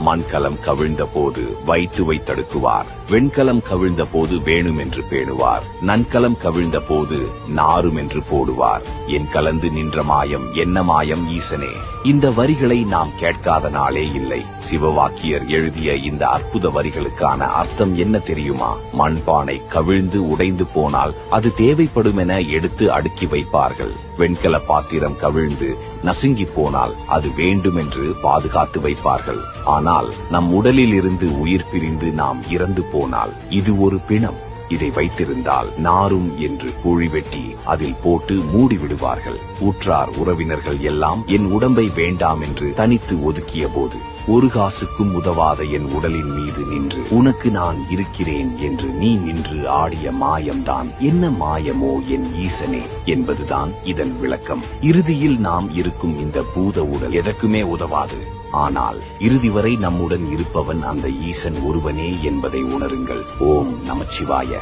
மண்கலம் கவிழ்ந்த போது வைத்துவை தடுக்குவார், வெண்கலம் கவிழ்ந்த போது வேணும் என்று பேணுவார், நன்கலம் கவிழ்ந்த போது நாரும் என்று போடுவார். என் கலந்து நின்ற மாயம் என்ன மாயம் ஈசனே. இந்த வரிகளை நாம் கேட்காத நாளே இல்லை. சிவவாக்கியர் எழுதிய இந்த அற்புத வரிகளுக்கான அர்த்தம் என்ன தெரியுமா? மண்பானை கவிழ்ந்து உடைந்து போனால் அது தேவைப்படும் என எடுத்து அடுக்கி வைப்பார்கள். வெண்கல பாத்திரம் கவிழ்ந்து நசுங்கி போனால் அது வேண்டும் என்று பாதுகாத்து வைப்பார்கள். ஆனால் நம் உடலில் இருந்து உயிர் பிரிந்து நாம் இறந்து போனால் இது ஒரு பிணம். இதை வைத்திருந்தால் நாரும் என்று குழி வெட்டி அதில் போட்டு மூடி விடுவார்கள். உற்றார் உறவினர்கள் எல்லாம் என் உடம்பை வேண்டாம் என்று தனித்து ஒதுக்கிய போது ஒரு காசுக்கும் உதவாத என் உடலின் மீது நின்று உனக்கு நான் இருக்கிறேன் என்று நீ நின்று ஆடிய மாயம்தான் என்ன மாயமோ என் ஈசனே என்பதுதான் இதன் விளக்கம். இறுதியில் நாம் இருக்கும் இந்த பூத உடல் எதற்குமே உதவாது. ஆனால் இறுதி வரை நம்முடன் இருப்பவன் அந்த ஈசன் ஒருவனே என்பதை உணருங்கள். ஓம் நமச்சிவாய.